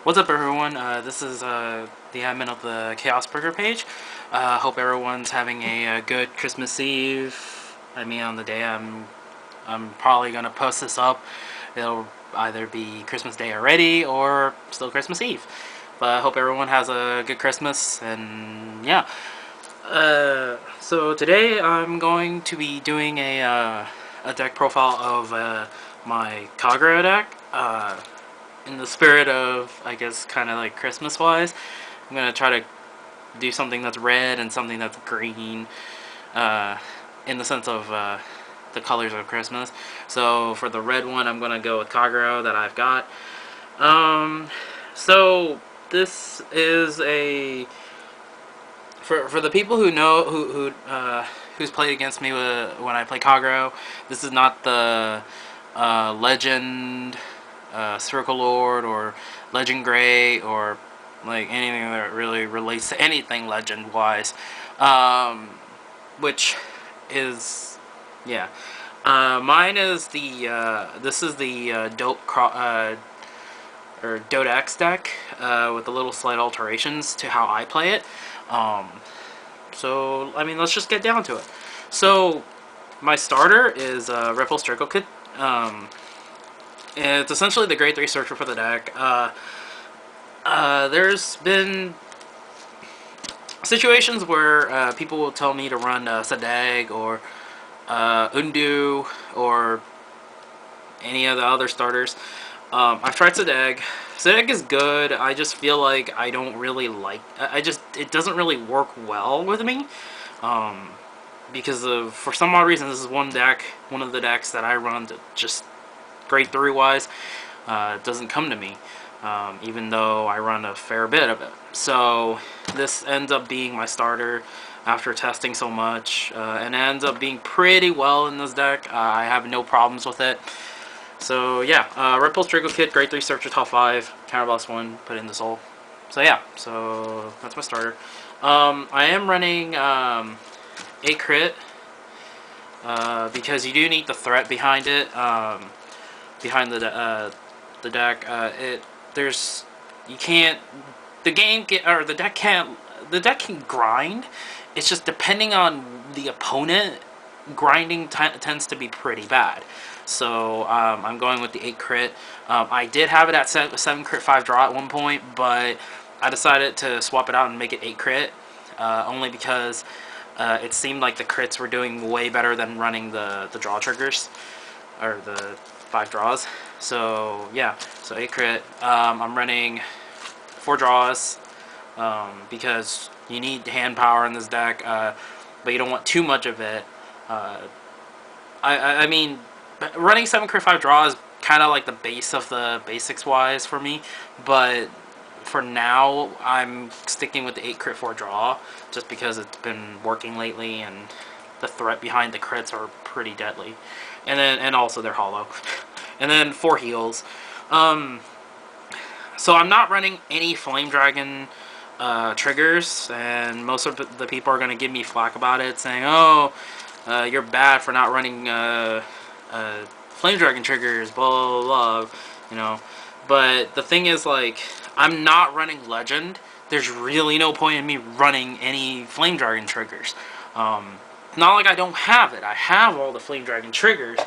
What's up, everyone? This is the admin of the Chaos Burger page. Hope everyone's having a good Christmas Eve. I mean, on the day I'm probably gonna post this up, it'll either be Christmas Day already or still Christmas Eve. But I hope everyone has a good Christmas, and yeah. So today I'm going to be doing a deck profile of my Kagero deck. In the spirit of, I guess, kind of like Christmas wise, I'm gonna try to do something that's red and something that's green, uh, in the sense of the colors of Christmas. So for the red one, I'm gonna go with Kagero that I've got. Um, so this is a for the people who know who's played against me when I play Kagero. This is not the legend Circle Lord or Legend Gray or like anything that really relates to anything legend wise, which is yeah. Mine is the this is the or DOTEX deck with a little slight alterations to how I play it. Um, so I mean, let's just get down to it. So my starter is Ripple Circle Kit. It's essentially the grade 3 searcher for the deck. There's been situations where people will tell me to run Sadag or Undu or any of the other starters. I've tried Sadag. Sadag is good. I just feel like I don't really like. It doesn't really work well with me. Um, because of, for some odd reason, this is one of the decks that I run that just grade 3 wise doesn't come to me, even though I run a fair bit of it. So this ends up being my starter after testing so much, and it ends up being pretty well in this deck. I have no problems with it. So yeah, Red Trickle Kit, grade 3 searcher, top 5, counterblast 1, put in the soul. So yeah, so that's my starter. I am running 8 crit, because you do need the threat behind it. Behind the deck. There's you can't the deck can't can grind. It's just depending on the opponent, grinding tends to be pretty bad. So I'm going with the 8 crit. I did have it at 7 crit 5 draw at one point, but I decided to swap it out and make it 8 crit, only because it seemed like the crits were doing way better than running the draw triggers or the 5 draws. So yeah, so 8 crit. I'm running 4 draws, because you need hand power in this deck, but you don't want too much of it. I mean, running 7 crit 5 draws is kind of like the base of the basics wise for me, but for now I'm sticking with the 8 crit 4 draw just because it's been working lately and the threat behind the crits are pretty deadly, and also they're hollow. And then 4 heals. So I'm not running any Flame Dragon triggers, and most of the people are going to give me flack about it, saying, oh, you're bad for not running Flame Dragon triggers, blah, blah, blah, you know. But the thing is, like, I'm not running Legend. There's really no point in me running any Flame Dragon triggers. Not like I don't have it. I have all the Flame Dragon triggers.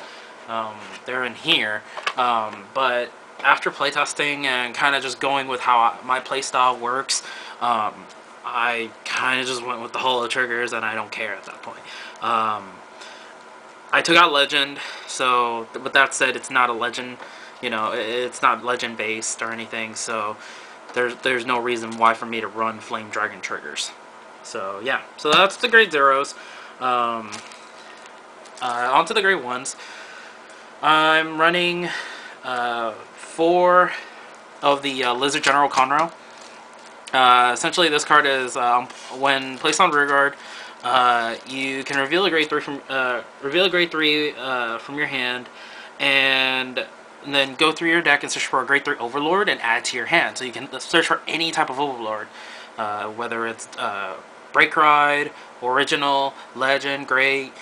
They're in here. But after playtesting and kind of just going with how my playstyle works, I kind of just went with the holo triggers, and I don't care at that point. I took out Legend, so with that said, it's not a Legend. You know, it's not Legend based or anything. So there's no reason why for me to run Flame Dragon triggers. So yeah, so that's the grade 0s. On to the grade 1s. I'm running 4 of the Lizard General Conroe. Essentially, this card is when placed on Vanguard, you can reveal a grade 3 from your hand, and then go through your deck and search for a grade 3 Overlord and add to your hand. So you can search for any type of Overlord, whether it's Break Ride, Original, Legend, Great,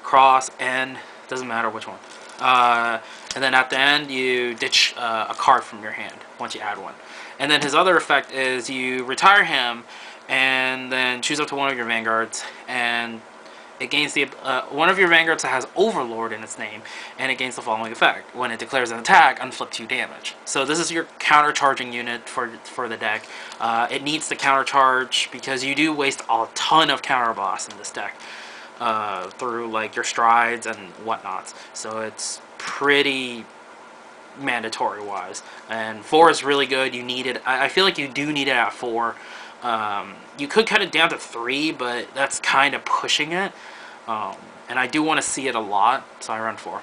Cross, N, doesn't matter which one. and then at the end you ditch a card from your hand once you add one. And then his other effect is you retire him, and then choose up to one of your Vanguards, and it gains the one of your Vanguards that has Overlord in its name, and it gains the following effect: when it declares an attack, unflip 2 damage. So this is your counter-charging unit for the deck. It needs the counter-charge because you do waste a ton of counter blasts in this deck through like your strides and whatnots. So it's pretty mandatory wise, and 4 is really good. You need it. I feel like you do need it at 4. You could cut it down to 3, but that's kind of pushing it. And I do want to see it a lot, so I run 4.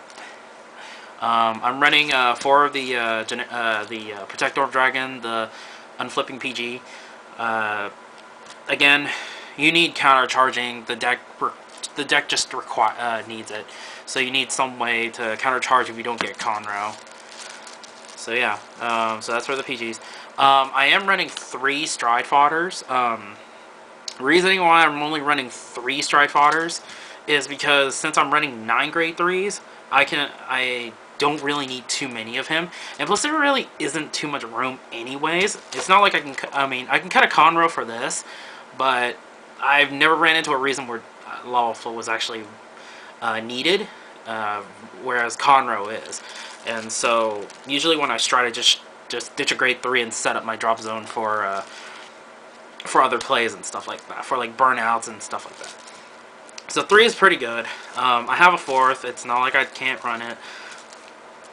I'm running 4 of the Protector of Dragon, the Unflipping PG. Again, you need counter charging. The deck just needs it. So you need some way to counter charge if you don't get Conroe. So yeah, so that's for the PGs. I am running 3 Stride Fodders. Reasoning why I'm only running 3 Stride Fodders is because since I'm running 9 grade 3s, I don't really need too many of him, and plus there really isn't too much room anyways. It's not like I can cut a Conroe for this, but I've never ran into a reason where Lawful was actually needed, whereas Conroe is. And so usually when I stride, I just ditch a grade 3 and set up my drop zone for other plays and stuff like that, for like burnouts and stuff like that. So 3 is pretty good. I have a 4th. It's not like I can't run it.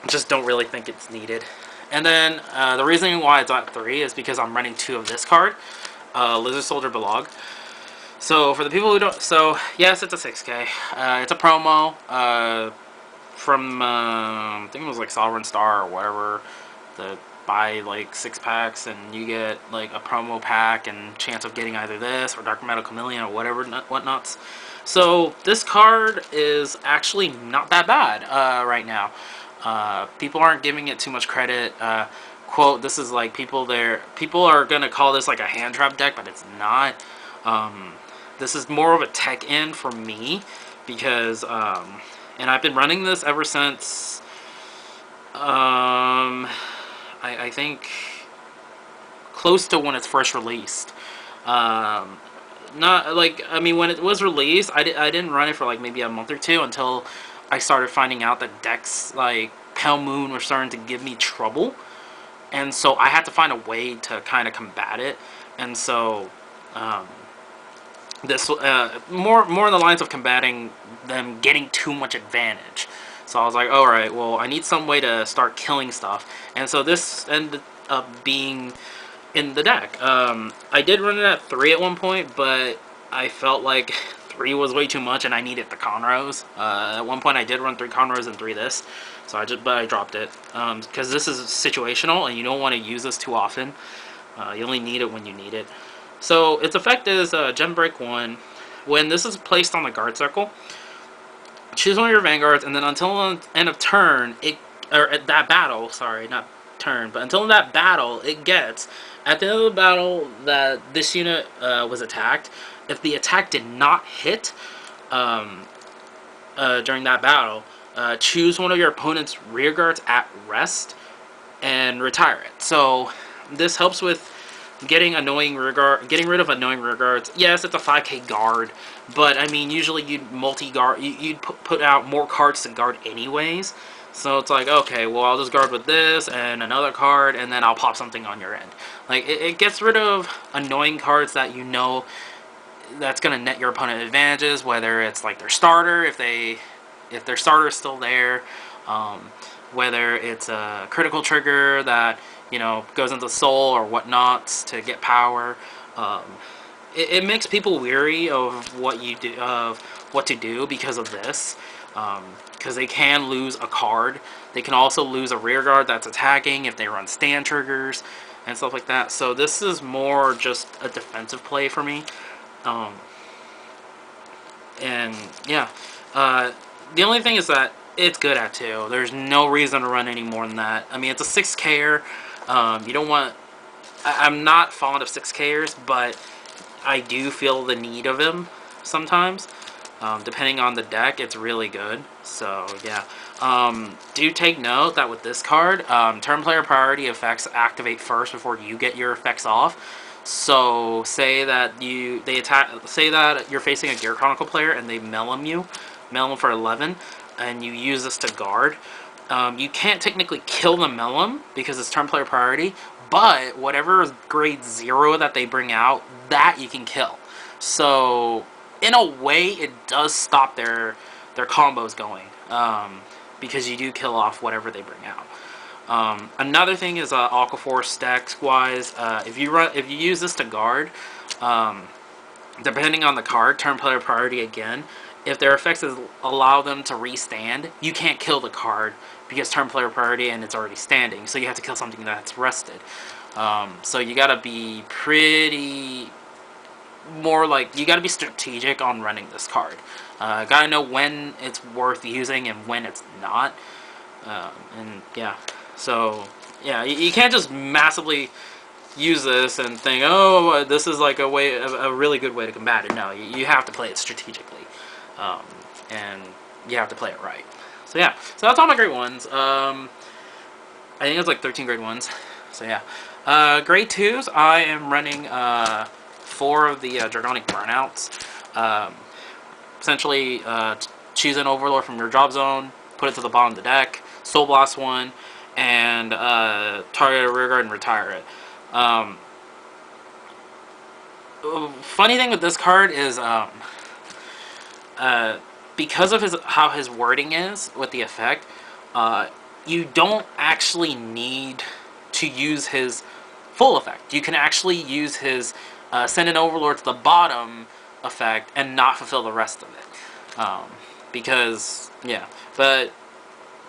Just don't really think it's needed. And then the reason why it's at 3 is because I'm running 2 of this card, Lizard Soldier Belag. So for the people who don't, so yes, it's a 6K. It's a promo from I think it was like Sovereign Star or whatever. The buy like 6 packs and you get like a promo pack and chance of getting either this or Dark Metal Chameleon or whatever whatnots. So this card is actually not that bad right now. People aren't giving it too much credit. Quote, this is like people are gonna call this like a hand trap deck, but it's not. This is more of a tech end for me because and I've been running this ever since I think close to when it's first released. Not like, I mean, when it was released, I didn't run it for like maybe a month or 2 until I started finding out that decks like Pale Moon were starting to give me trouble, and so I had to find a way to kind of combat it. And so this more in the lines of combating them getting too much advantage. So I was like, alright, well, I need some way to start killing stuff. And so this ended up being in the deck. I did run it at 3 at one point, but I felt like 3 was way too much and I needed the Conroes. At one point I did run 3 Conroes and 3 this. So I dropped it. Because this is situational and you don't want to use this too often. You only need it when you need it. So its effect is Gem Break 1. When this is placed on the guard circle, choose one of your Vanguards, and then until the end of turn, that battle, sorry, not turn, but until that battle, it gets, at the end of the battle that this unit was attacked, if the attack did not hit during that battle, choose one of your opponent's rear guards at rest and retire it. So this helps with getting rid of annoying rear guards. Yes, it's a 5K guard, but I mean, usually you'd multi-guard, you'd put out more cards to guard anyways. So it's like, okay, well, I'll just guard with this and another card, and then I'll pop something on your end. Like, it gets rid of annoying cards that you know that's gonna net your opponent advantages, whether it's like their starter, if their starter is still there, whether it's a critical trigger that, you know, goes into soul or whatnot to get power. It makes people weary of what to do because of this, because they can lose a card. They can also lose a rear guard that's attacking if they run stand triggers and stuff like that. So this is more just a defensive play for me. And yeah, the only thing is that it's good at 2. There's no reason to run any more than that. I mean, it's a 6K'er. You don't want... I'm not fond of 6K'ers, but I do feel the need of him sometimes. Depending on the deck, it's really good. So yeah, do take note that with this card, turn player priority effects activate first before you get your effects off. So say that say that you're facing a Gear Chronicle player and they melon for 11, and you use this to guard. You can't technically kill the melon because it's turn player priority, but whatever is grade 0 that they bring out, that you can kill. So in a way, it does stop their combos going, because you do kill off whatever they bring out. Another thing is Aquaforce stacks wise. If you use this to guard, depending on the card, turn player priority again. If their effects allow them to restand, you can't kill the card because turn player priority and it's already standing. So you have to kill something that's rested. So you gotta be pretty you gotta be strategic on running this card. Gotta know when it's worth using and when it's not. And yeah, so yeah, you can't just massively use this and think, oh, this is like a really good way to combat it. No, you have to play it strategically, and you have to play it right. So yeah, so that's all my grade 1s. I think it's like 13 grade 1s. So yeah, grade 2s, I am running 4 of the Dragonic Burnouts. Essentially, choose an Overlord from your drop zone, put it to the bottom of the deck, Soul Blast 1, and target a rearguard and retire it. Funny thing with this card is because of how his wording is with the effect, you don't actually need to use his full effect. You can actually use his send an Overlord to the bottom effect and not fulfill the rest of it. Because, yeah, but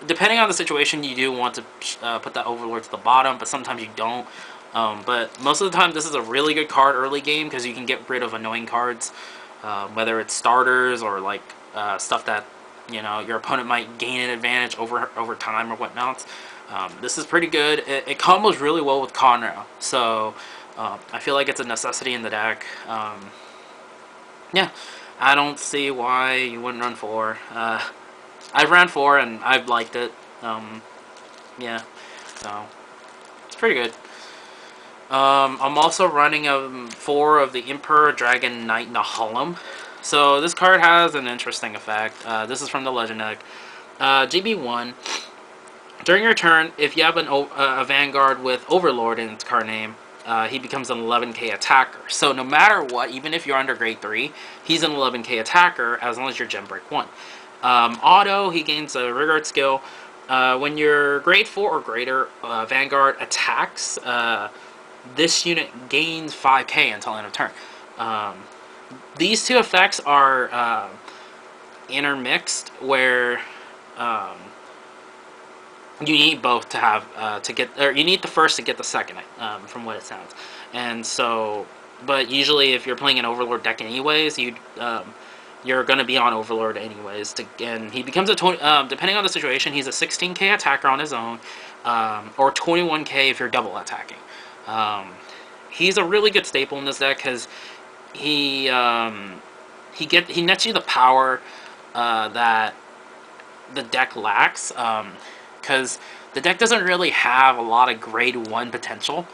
depending on the situation, you do want to put that Overlord to the bottom, but sometimes you don't. But most of the time, this is a really good card early game because you can get rid of annoying cards, whether it's starters or like stuff that your opponent might gain an advantage over time or whatnot. This is pretty good. It combos really well with Conroe, so I feel like it's a necessity in the deck. Yeah, I don't see why you wouldn't run 4. I've ran 4 and I've liked it. Yeah, so it's pretty good. I'm also running 4 of the Emperor Dragon Knight Nahalem. So this card has an interesting effect. This is from the Legend deck. GB1. During your turn, if you have a Vanguard with Overlord in its card name, he becomes an 11k attacker. So no matter what, even if you're under grade 3, he's an 11k attacker as long as you're Gem Break 1. Auto, he gains a Rearguard skill. When you're grade 4 or greater, Vanguard attacks, this unit gains 5k until end of turn. These two effects are intermixed, where you need both to have you need the first to get the second, from what it sounds. And so, but usually if you're playing an Overlord deck anyways, you're going to be on Overlord anyways. And he becomes a depending on the situation, he's a 16k attacker on his own, or 21k if you're double attacking. He's a really good staple in this deck because he nets you the power that the deck lacks, because the deck doesn't really have a lot of grade 1 potential,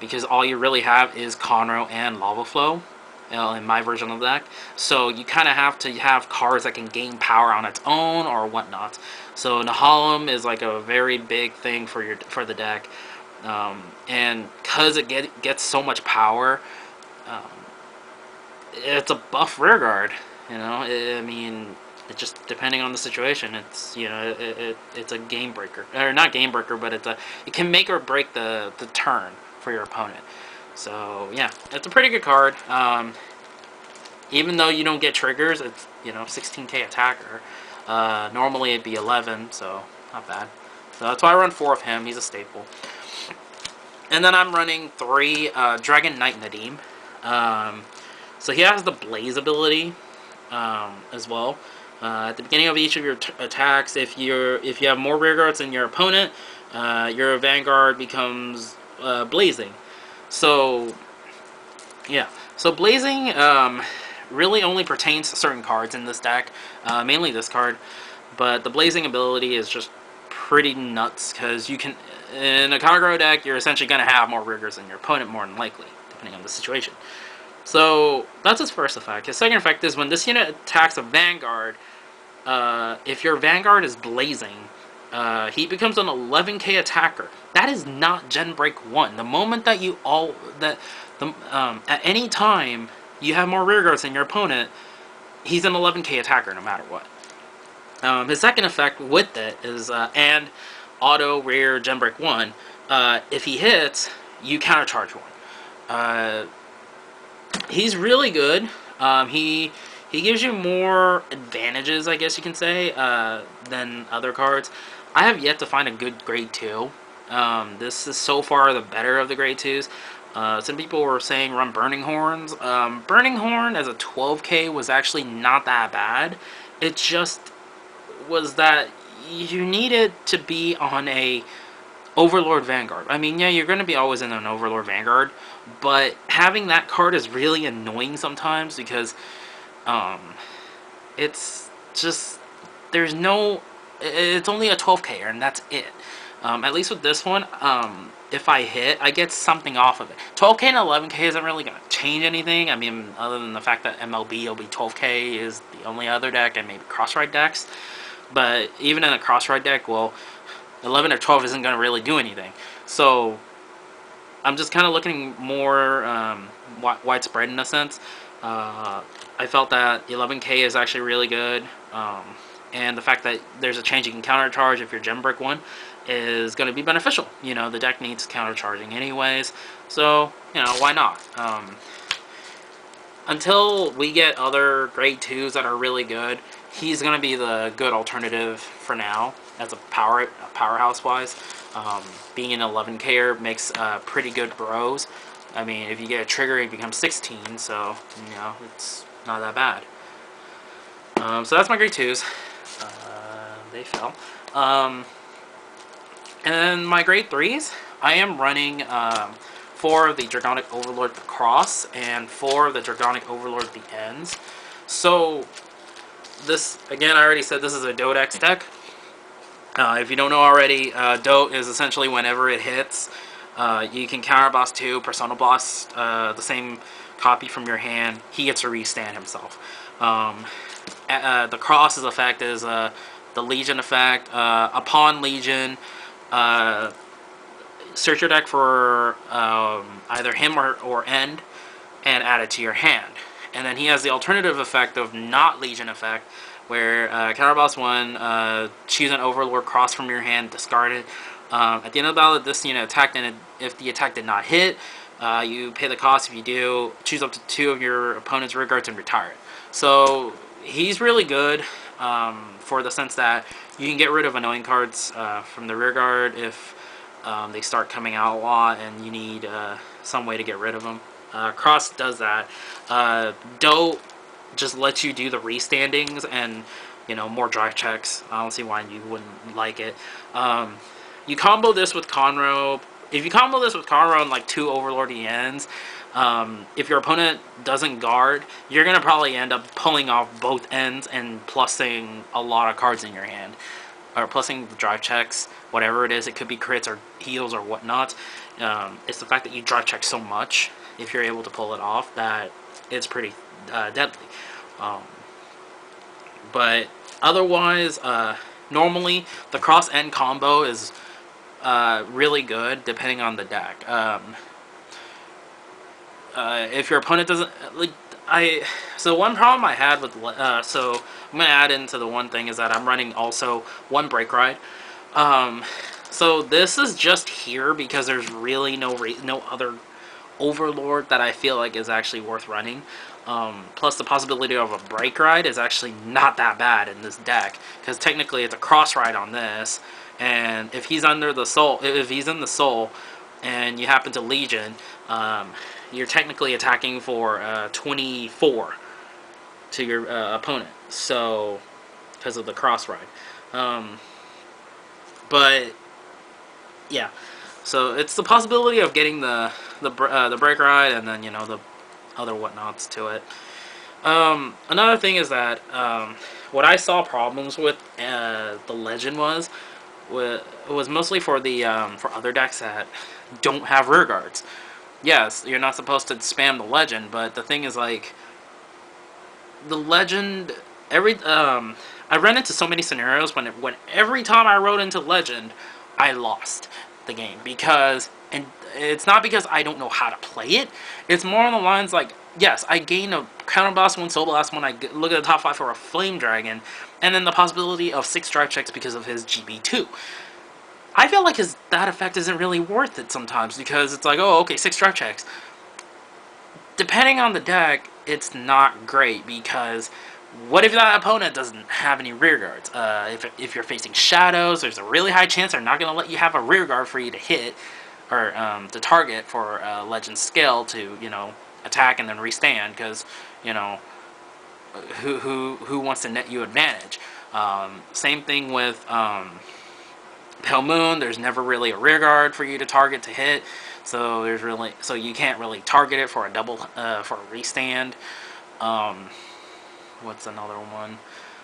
because all you really have is Conroe and Lava Flow in my version of the deck. So you kind of have to have cards that can gain power on its own or whatnot. So Nahalem is like a very big thing for the deck, and because it gets so much power, it's a buff rearguard. I mean, it just, depending on the situation, it's it's a game breaker, or not game breaker, but it can make or break the turn for your opponent. So yeah, it's a pretty good card. Even though you don't get triggers, it's 16k attacker. Normally it'd be 11, so not bad. So that's why I run 4 of him. He's a staple. And then I'm running 3 Dragon Knight Nadim. So he has the Blaze ability as well. At the beginning of each of your attacks, if you have more rearguards than your opponent, your Vanguard becomes blazing. So yeah, so blazing really only pertains to certain cards in this deck, mainly this card. But the blazing ability is just pretty nuts, because you can, in a Kagero deck, you're essentially going to have more riggers than your opponent, more than likely, depending on the situation. So that's his first effect. His second effect is when this unit attacks a Vanguard, if your Vanguard is blazing, he becomes an 11k attacker. That is not Gen Break 1. The moment that at any time you have more rear guards than your opponent, he's an 11k attacker no matter what. His second effect with it is, and auto rear Gen Break 1, if he hits, you countercharge 1. He's really good. He gives you more advantages, I guess you can say, than other cards. I have yet to find a good grade 2. This is so far the better of the grade 2s. Some people were saying run Burning Horns. Burning Horn as a 12k was actually not that bad. It just was that you needed to be on a Overlord Vanguard. I mean, yeah, you're going to be always in an Overlord Vanguard, but having that card is really annoying sometimes, because it's just, there's no, it's only a 12k, and that's it. At least with this one, if I hit, I get something off of it. 12k and 11k isn't really going to change anything. I mean, other than the fact that MLB will be 12k is the only other deck, and maybe Crossride decks. But even in a Crossride deck, well, 11 or 12 isn't going to really do anything. So I'm just kind of looking more widespread in a sense. I felt that 11k is actually really good. And the fact that there's a change you can countercharge if you're Gem Brick 1 is going to be beneficial. You know, the deck needs countercharging anyways. So, you know, why not? Until we get other grade 2s that are really good, he's going to be the good alternative for now, as a powerhouse-wise. Being an 11K makes pretty good bros. I mean, if you get a trigger, he becomes 16, so, you know, it's not that bad. So that's my grade 2s. They fell. And my grade 3s, I am running 4 of the Dragonic Overlord the Cross and 4 of the Dragonic Overlord the Ends. So, this, again, I already said this is a DOTEX deck. If you don't know already, DOT is essentially whenever it hits, you can counter boss 2, persona boss the same copy from your hand. He gets to restand himself. The Cross's effect is the Legion effect. Upon Legion, search your deck for either him or End and add it to your hand. And then he has the alternative effect of not Legion effect, where counter boss 1, choose an Overlord Cross from your hand, discard it. At the end of the battle, this unit attacked, and if the attack did not hit, you pay the cost. If you do, choose up to 2 of your opponent's rear guards and retire it. So he's really good for the sense that you can get rid of annoying cards from the rear guard if they start coming out a lot and you need some way to get rid of them. Cross does that. DOT just lets you do the restandings and, you know, more drive checks. I don't see why you wouldn't like it. You combo this with Conroe. If you combo this with Conroe and like 2 Overlord ends, if your opponent doesn't guard, you're going to probably end up pulling off both ends and plussing a lot of cards in your hand. Or plussing the drive checks, whatever it is. It could be crits or heals or whatnot. It's the fact that you drive check so much, if you're able to pull it off, that it's pretty deadly. But otherwise, normally the cross end combo is really good depending on the deck. If your opponent doesn't like, so one problem I had with so I'm gonna add into the one thing is that I'm running also 1 Break Ride. So this is just here because there's really no other Overlord that I feel like is actually worth running. Plus the possibility of a Break Ride is actually not that bad in this deck, because technically it's a cross ride on this, and if he's under the soul, if he's in the soul, and you happen to Legion, you're technically attacking for 24 to your opponent. So because of the cross ride, but yeah. So it's the possibility of getting the break ride and then, you know, the other whatnots to it. Another thing is that what I saw problems with the Legend was mostly for the for other decks that don't have rear guards. Yes, you're not supposed to spam the Legend, but the thing is, like, the Legend, I ran into so many scenarios when every time I rode into Legend, I lost the game because, and it's not because I don't know how to play it. It's more on the lines like, yes, I gain a counter blast one, soul blast when I look at the top 5 for a Flame Dragon, and then the possibility of 6 drive checks because of his GB2. I feel like that effect isn't really worth it sometimes because it's like, oh, okay, 6 drive checks. Depending on the deck, it's not great because what if that opponent doesn't have any rear guards? If you're facing shadows, there's a really high chance they're not going to let you have a rear guard for you to hit or to target for Legend skill to, you know, attack and then restand because, you know, who wants to net you advantage? Same thing with Pale Moon. There's never really a rear guard for you to target to hit, so you can't really target it for a double for a restand. What's another one?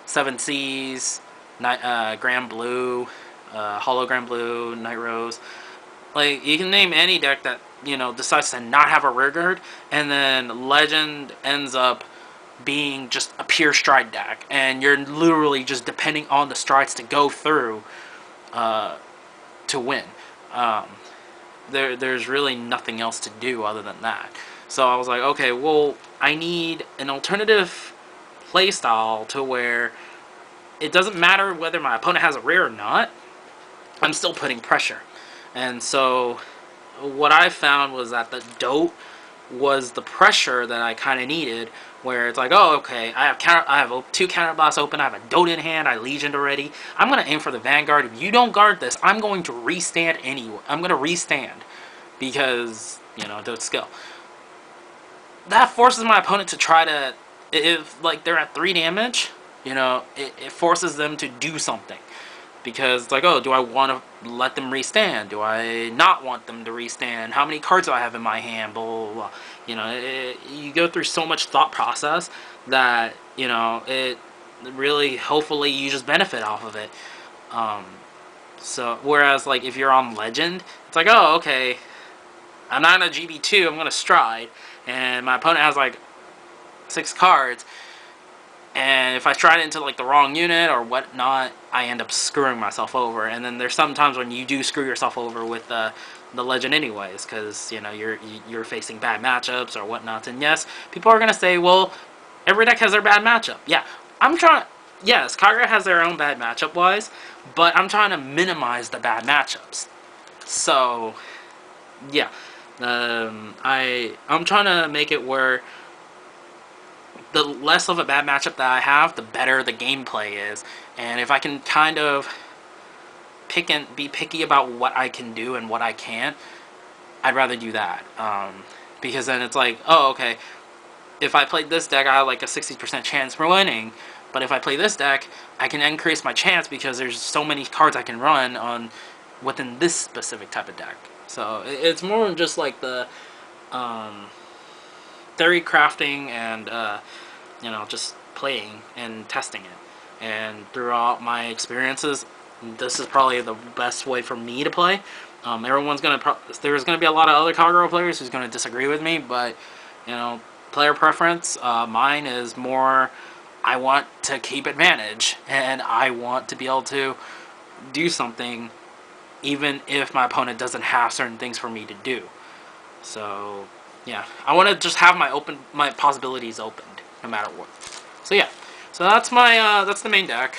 Seven Seas, Grand Blue, Hologram Blue, Night Rose. Like, you can name any deck that, you know, decides to not have a rear guard, and then Legend ends up being just a pure stride deck, and you're literally just depending on the strides to go through to win. Um, there's really nothing else to do other than that. So I was like, okay, well, I need an alternative playstyle to where it doesn't matter whether my opponent has a rear or not, I'm still putting pressure. And so what I found was that the DOTE was the pressure that I kind of needed, where it's like, oh, okay, I have 2 counter blasts open, I have a DOTE in hand, I legioned already, I'm going to aim for the Vanguard. If you don't guard this, I'm going to restand anyway. I'm going to restand because, you know, DOTE skill. That forces my opponent to try to, if, like, they're at 3 damage, you know, it forces them to do something. Because it's like, oh, do I want to let them restand? Do I not want them to restand? How many cards do I have in my hand? Blah, blah, blah. You know, you go through so much thought process that, you know, it really, hopefully, you just benefit off of it. So, whereas, like, if you're on Legend, it's like, oh, okay, I'm not in a GB2, I'm going to stride, and my opponent has, like, 6 cards, and if I stride into, like, the wrong unit or whatnot, I end up screwing myself over. And then there's sometimes when you do screw yourself over with the Legend anyways, because, you know, you're facing bad matchups or whatnot. And yes, people are going to say, well, every deck has their bad matchup. Yeah, I'm trying... Yes, Kagero has their own bad matchup-wise, but I'm trying to minimize the bad matchups. So, yeah. I'm trying to make it where the less of a bad matchup that I have, the better the gameplay is. And if I can kind of pick and be picky about what I can do and what I can't, I'd rather do that. Because then it's like, oh, okay, if I played this deck, I have like a 60% chance for winning. But if I play this deck, I can increase my chance because there's so many cards I can run on within this specific type of deck. So it's more than just like the theory crafting and you know, just playing and testing it. And throughout my experiences, this is probably the best way for me to play. There's gonna be a lot of other Kagero players who's gonna disagree with me, but, you know, player preference. Mine is more, I want to keep advantage, and I want to be able to do something, even if my opponent doesn't have certain things for me to do. So, yeah, I want to just have my possibilities opened, no matter what. So yeah, so that's the main deck.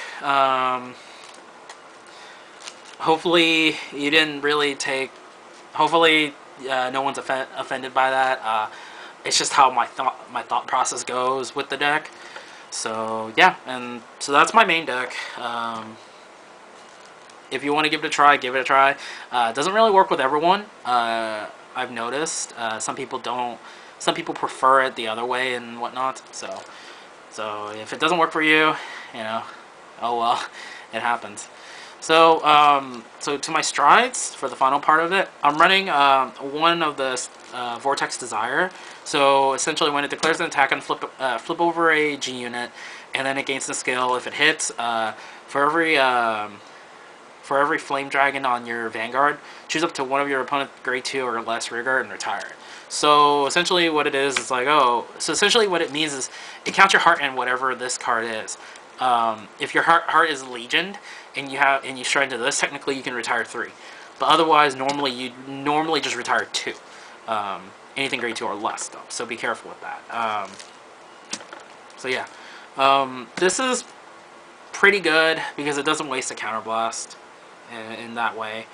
Hopefully you didn't really take. Hopefully no one's offended by that. It's just how my thought process goes with the deck. So yeah, and so that's my main deck. If you want to give it a try, give it a try. It doesn't really work with everyone. I've noticed some people don't. Some people prefer it the other way and whatnot. So if it doesn't work for you, you know, oh well, it happens. So to my strides for the final part of it, I'm running one of the Vortex Desire. So essentially, when it declares an attack and flip over a G unit, and then it gains the skill. If it hits, for every for every Flame Dragon on your Vanguard, choose up to one of your opponent's grade 2 or less rearguard and retire it. So essentially what it is like, so essentially what it means is it counts your heart and whatever this card is. If your heart is legioned and you stride into this, technically you can retire 3. But otherwise, normally you just retire 2. Anything grade 2 or less, though. So be careful with that. So yeah, this is pretty good because it doesn't waste a counterblast in that way.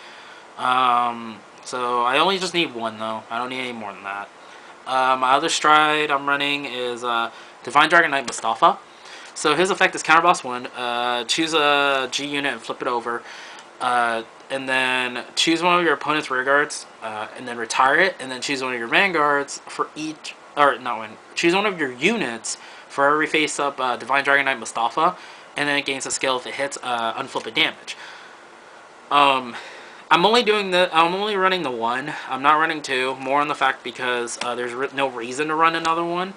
So I only just need 1 though. I don't need any more than that. My other stride I'm running is Divine Dragonic Mustafa. So his effect is counterblast 1. Choose a G unit and flip it over. And then choose one of your opponent's rearguards, and then retire it. And then choose one of your vanguards for each, or not one. Choose one of your units for every face-up Divine Dragonic Mustafa, and then it gains a skill if it hits unflip it damage. I'm only running the 1. I'm not running 2. More on the fact because there's no reason to run another one.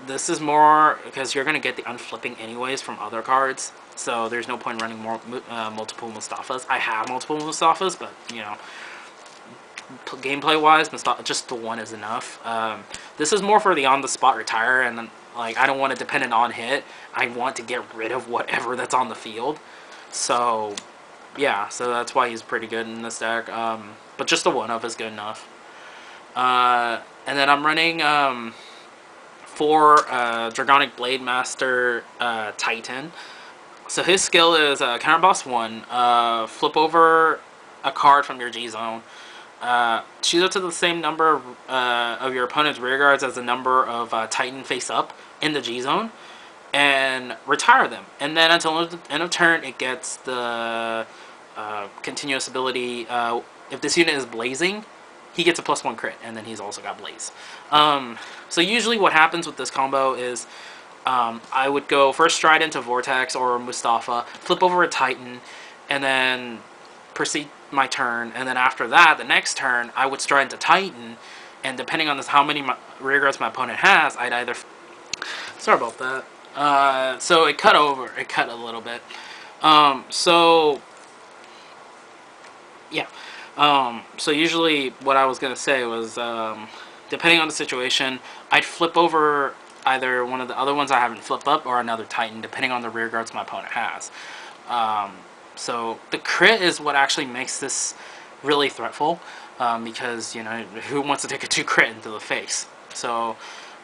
This is more because you're gonna get the unflipping anyways from other cards. So there's no point running multiple Mustafas. I have multiple Mustafas, but you know, gameplay-wise, just the 1 is enough. This is more for the on-the-spot retire, and then, like, I don't want it dependent on hit. I want to get rid of whatever that's on the field. So yeah, so that's why he's pretty good in this deck. But just the 1-of is good enough. And then I'm running 4 Dragonic Blade Master Titan. So his skill is counterboss 1. Flip over a card from your G zone. Choose up to the same number of your opponent's rearguards as the number of Titan face up in the G zone, and retire them. And then until the end of turn, it gets the continuous ability. If this unit is blazing, he gets a +1 crit, and then he's also got blaze. So usually what happens with this combo is I would go first stride into Vortex or Mustafa, flip over a Titan, and then proceed my turn. And then after that, the next turn, I would stride into Titan, and depending on how many rearguards my opponent has, I'd either... Sorry about that. So it cut a little bit. So yeah. So usually what I was going to say was, depending on the situation, I'd flip over either one of the other ones I haven't flipped up or another Titan, depending on the rearguards my opponent has. So the crit is what actually makes this really threatful, because, you know, who wants to take a 2 crit into the face? So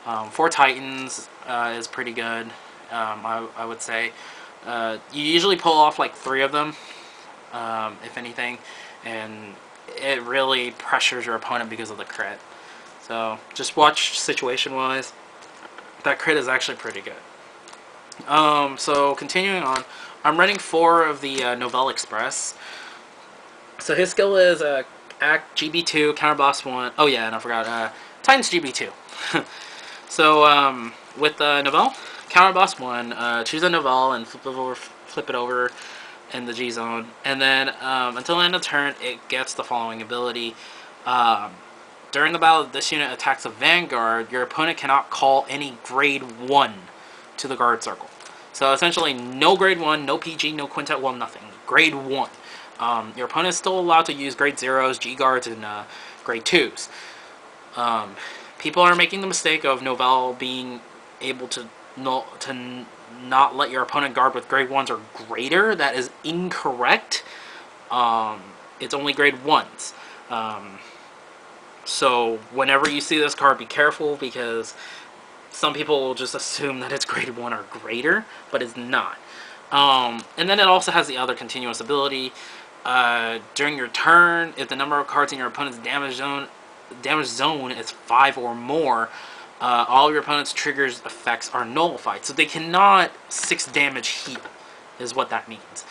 4 Titans is pretty good, I would say. You usually pull off like 3 of them, if anything, and it really pressures your opponent because of the crit. So just watch situation-wise. That crit is actually pretty good. So continuing on, I'm running 4 of the Novell Express. So his skill is Act GB2, Counterboss 1. Oh yeah, and I forgot, Titan's GB2. So with Novell, Counterboss 1, choose a Novell and flip it over in the G zone, and then until the end of turn, it gets the following ability. During the battle, this unit attacks a Vanguard. Your opponent cannot call any grade 1 to the guard circle. So essentially, no grade 1, no PG, no Quintet 1, nothing. Grade 1. Your opponent is still allowed to use grade 0s, G guards, and grade 2s. People are making the mistake of Novell being able to not let your opponent guard with grade 1s or greater. That is incorrect. It's only grade 1s. So whenever you see this card, be careful, because some people will just assume that it's grade 1 or greater, but it's not. And then it also has the other continuous ability. During your turn, if the number of cards in your opponent's damage zone is 5 or more, all your opponent's triggers effects are nullified. So they cannot 6 damage heal, is what that means.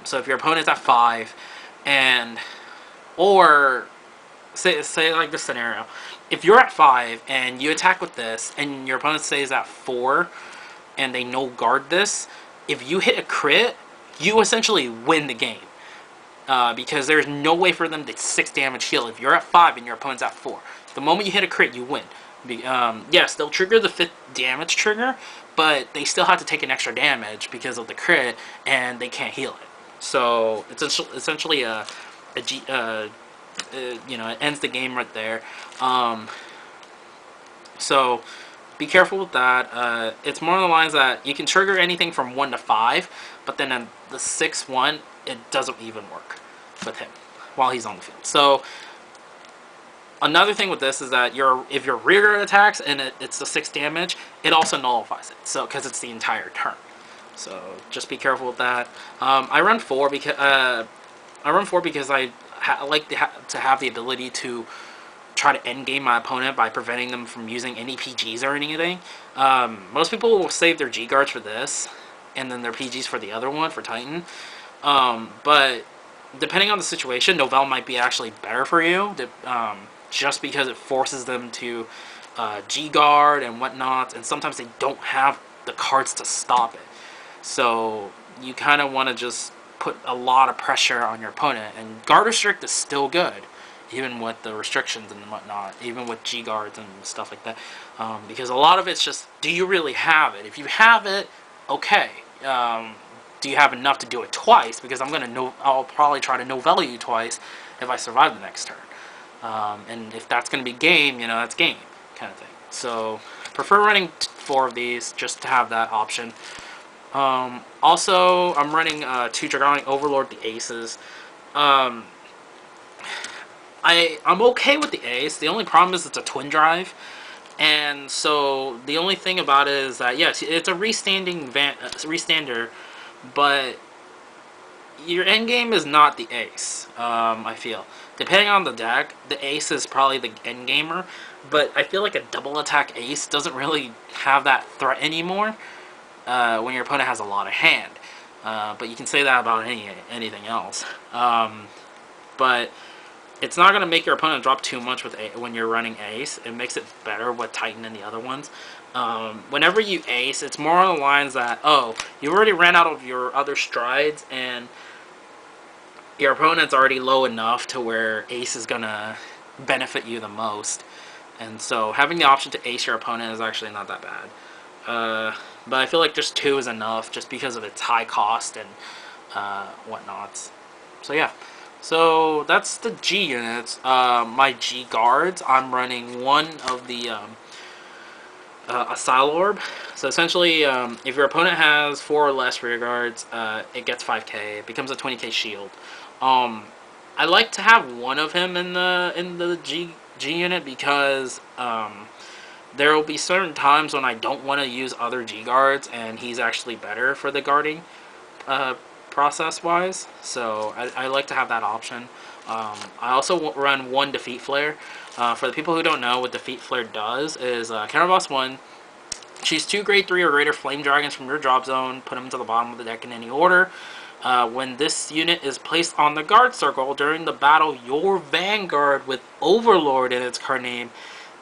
So if your opponent's at 5, or say like this scenario, if you're at 5 and you attack with this, and your opponent stays at 4, and they no guard this, if you hit a crit, you essentially win the game. Because there's no way for them to 6 damage heal if you're at 5 and your opponent's at 4. The moment you hit a crit, you win. Yes, they'll trigger the 5th damage trigger, but they still have to take an extra damage because of the crit, and they can't heal it. So it's essentially you know, it ends the game right there. So be careful with that. It's more on the lines that you can trigger anything from 1 to 5, but then in the 6th one, it doesn't even work with him while he's on the field. So another thing with this is that if your rear guard attacks and it's the 6 damage, it also nullifies it. So because it's the entire turn. So just be careful with that. I run 4 because I like to have the ability to try to endgame my opponent by preventing them from using any PGs or anything. Most people will save their G guards for this, and then their PGs for the other one, for Titan. But depending on the situation, Novell might be actually better for you, just because it forces them to G guard and whatnot, and sometimes they don't have the cards to stop it. So you kind of want to just put a lot of pressure on your opponent, and guard restrict is still good, even with the restrictions and whatnot, even with G guards and stuff like that, because a lot of it's just, do you really have it? If you have it, okay. Do you have enough to do it twice? Because I'll probably try to novella you twice if I survive the next turn, and if that's going to be game, you know, that's game kind of thing. So prefer running 4 of these just to have that option. Also, I'm running 2 Dragonic Overlord, the aces. I'm okay with the ace. The only problem is it's a twin drive, and so the only thing about it is that, yes, it's a restander, but your endgame is not the ace. I feel, depending on the deck, the ace is probably the endgamer, but I feel like a double attack ace doesn't really have that threat anymore. When your opponent has a lot of hand, but you can say that about anything else. But it's not going to make your opponent drop too much when you're running ace. It makes it better with Titan and the other ones. Whenever you ace, it's more on the lines that, oh, you already ran out of your other strides, and your opponent's already low enough to where ace is going to benefit you the most. And so having the option to ace your opponent is actually not that bad. But I feel like just 2 is enough, just because of its high cost and whatnot. So yeah, so that's the G units. My G guards, I'm running 1 of the Asile Orb. So essentially, if your opponent has 4 or less rear guards, it gets 5k. It becomes a 20k shield. I like to have 1 of him in the G unit because there will be certain times when I don't want to use other G guards, and he's actually better for the guarding process-wise. So I like to have that option. I also run 1 Defeat Flare. For the people who don't know, what Defeat Flare does is counter boss 1. Choose 2 grade 3 or greater flame dragons from your drop zone. Put them to the bottom of the deck in any order. When this unit is placed on the guard circle during the battle, your Vanguard with Overlord in its card name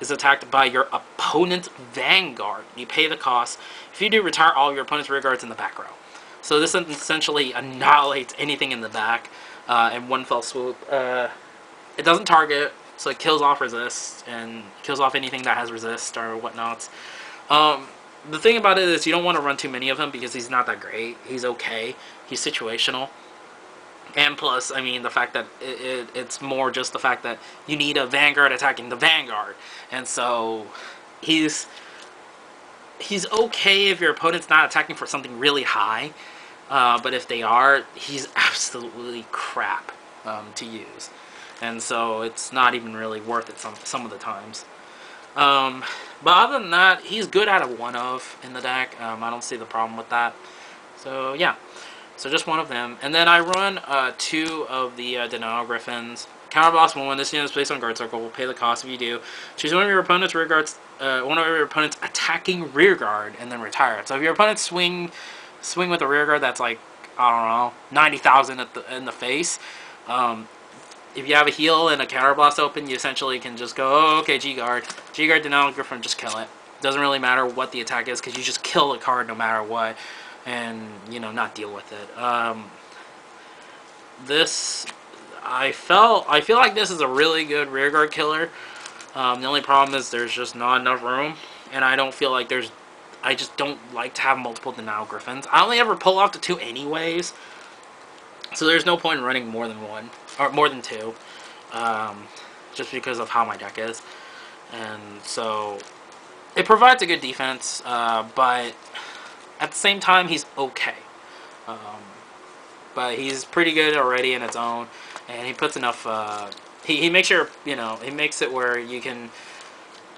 is attacked by your opponent's Vanguard. You pay the cost. If you do, retire all your opponent's rear guards in the back row. So this essentially annihilates anything in the back in 1 fell swoop. It doesn't target, so it kills off resist and kills off anything that has resist or whatnot. The thing about it is you don't want to run too many of him because he's not that great. He's okay. He's situational. And plus, I mean, the fact that it's more just the fact that you need a Vanguard attacking the Vanguard. And so he's okay if your opponent's not attacking for something really high. But if they are, he's absolutely crap to use. And so it's not even really worth it some of the times. But other than that, he's good out of 1 of in the deck. I don't see the problem with that. So yeah. So just 1 of them. And then I run 2 of the Denial Griffins. Counter boss 1. This unit is placed on guard circle. Will pay the cost if you do. Choose 1 of your opponent's rear guards, 1 of your opponent's attacking rear guard, and then retire it. So if your opponent swing with a rear guard that's like, I don't know, 90,000 in the face. If you have a heal and a counter boss open, you essentially can just go, oh, okay, G guard, Denial Griffin, just kill it. Doesn't really matter what the attack is because you just kill the card no matter what. and you know, not deal with it. This I feel like this is a really good rearguard killer. The only problem is there's just not enough room, and I don't feel like there's. I just don't like to have multiple denial griffins. I only ever pull off the 2 anyways, so there's no point in running more than 1 or more than 2, just because of how my deck is, and so it provides a good defense, but at the same time he's okay. Um, but he's pretty good already in its own, and he puts enough. He makes sure, you know, he makes it where you can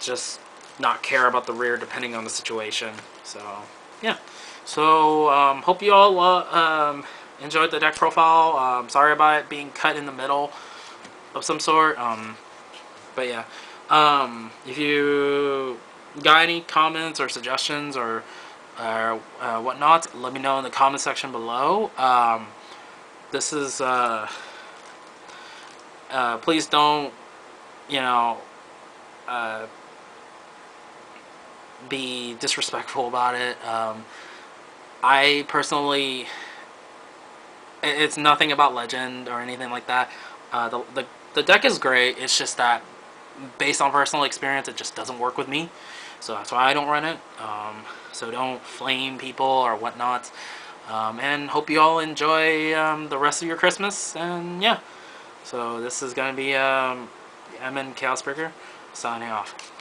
just not care about the rear depending on the situation. So yeah, so hope you all enjoyed the deck profile. Sorry about it being cut in the middle of some sort. But yeah, if you got any comments or suggestions or whatnot, let me know in the comment section below. This is please don't, you know, be disrespectful about it. I personally, it's nothing about Legend or anything like that. The deck is great. It's just that based on personal experience, it just doesn't work with me. So that's why I don't run it. So don't flame people or whatnot. And hope you all enjoy the rest of your Christmas. And yeah, so this is going to be MN Chaosbreaker signing off.